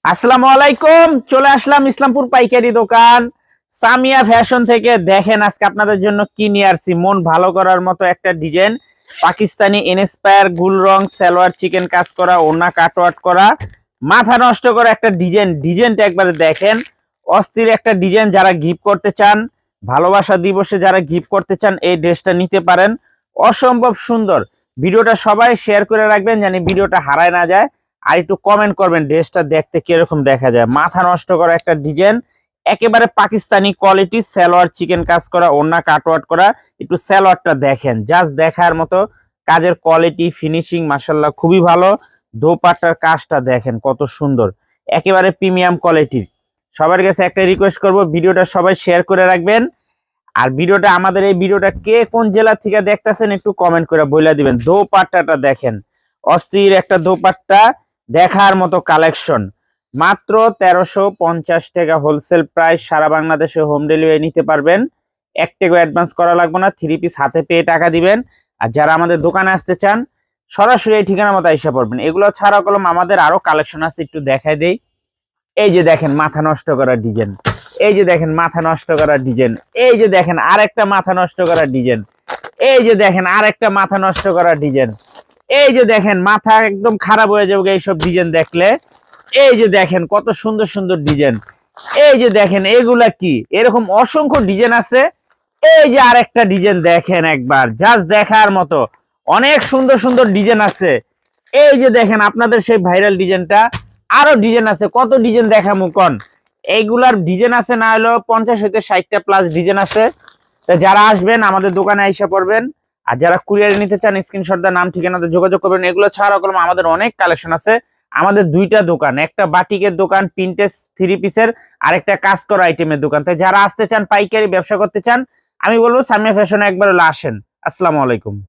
আসসালামু আলাইকুম। চলে আসলাম ইসলামপুর পাইকারি দোকান সামিয়া ফ্যাশন থেকে। দেখেন আজকে আপনাদের জন্য কি নিয়ে আসছি। মন ভালো করার মতো একটা ডিজাইন, পাকিস্তানি ইনস্পায়ার গুল রং সালোয়ার চিকেন কাজ করা, ওড়না কাটওয়ার্ট করা, মাথা নষ্ট করা একটা ডিজাইনটা একবারে দেখেন। অস্থির একটা ডিজাইন। যারা গিফট করতে চান, ভালোবাসা দিবসে যারা গিফট করতে চান এই ড্রেসটা নিতে পারেন। অসম্ভব সুন্দর। ভিডিওটা সবাই শেয়ার করে রাখবেন জানি ভিডিওটা হারায় না যায়। আর একটু কমেন্ট করবেন ড্রেসটা দেখতে কিরকম দেখা যায়। মাথা নষ্ট করা একটা ডিজাইন, একেবারে পাকিস্তানি কোয়ালিটি, সালোয়ার চিকেন কাজ করা, ওড়না কাটওয়ার্ট করা। একটু সালোয়ারটা দেখেন, জাস্ট দেখার মতো। কাজের কোয়ালিটি ফিনিশিং মাশাআল্লাহ খুবই ভালো। দোপাট্টার কাজটা দেখেন কত সুন্দর, একেবারে প্রিমিয়াম কোয়ালিটির। সবার কাছে একটা রিকোয়েস্ট করব, ভিডিওটা সবাই শেয়ার করে রাখবেন। আর ভিডিওটা আমাদের এই ভিডিওটা কে কোন জেলা থেকে দেখতেছেন একটু কমেন্ট করে বলে দিবেন। দোপাট্টাটা দেখেন, অস্থির একটা দোপাট্টা, দেখার মতো কালেকশন। মাত্র 1350 টাকা হোলসেল প্রাইস। সারা বাংলাদেশে হোম ডেলিভারি নিতে পারবেন। 1 টাকা অ্যাডভান্স করা লাগবে না, 3 পিস হাতে পেয়ে টাকা দিবেন। আর যারা আমাদের দোকানে আসতে চান সরাসরি এই ঠিকানা মতো আইসা পড়বেন। এগুলো ছাড়া কলম আমাদের আরো কালেকশন আছে, একটু দেখাই দেই। এই যে দেখেন মাথা নষ্ট করা ডিজাইন, এই যে দেখেন মাথা নষ্ট করা ডিজাইন, এই যে দেখেন আরেকটা মাথা নষ্ট করা ডিজাইন, এই যে দেখেন আরেকটা মাথা নষ্ট করা ডিজাইন, এই যে দেখেন মাথা একদম খারাপ হয়ে যাবে এইসব ডিজাইন দেখলে। এই যে দেখেন কত সুন্দর সুন্দর ডিজাইন, এই যে দেখেন এগুলা কি, এরকম অসংখ্য ডিজাইন আছে। এই যে আরেকটা ডিজাইন দেখেন, একবার জাস্ট দেখার মতো। অনেক সুন্দর সুন্দর ডিজাইন আছে। এই যে দেখেন আপনাদের সেই ভাইরাল ডিজাইনটা, আরো ডিজাইন আছে। কত ডিজাইন দেখামু কোন? এইগুলার ডিজাইন আছে না হলো 50 হইতে 60টা প্লাস ডিজাইন আছে। তা যারা আসবেন আমাদের দোকানে আইসা পড়বেন। আর যারা কুরিয়ারে নিতে চান স্ক্রিনশট দিয়ে নাম ঠিকানাতে যোগাযোগ করবেন। এগুলো ছাড়া কলম আমাদের অনেক কালেকশন আছে। আমাদের দুইটা দোকান, একটা বাটিকের দোকান প্রিন্টেস 3 পিসের, আর একটা কাজ করা আইটেমের দোকান। তাই যারা আসতে চান পাইকারি ব্যবসা করতে চান, আমি বলবো সামিয়া ফ্যাশনে একবার হলে আসেন। আসসালামু আলাইকুম।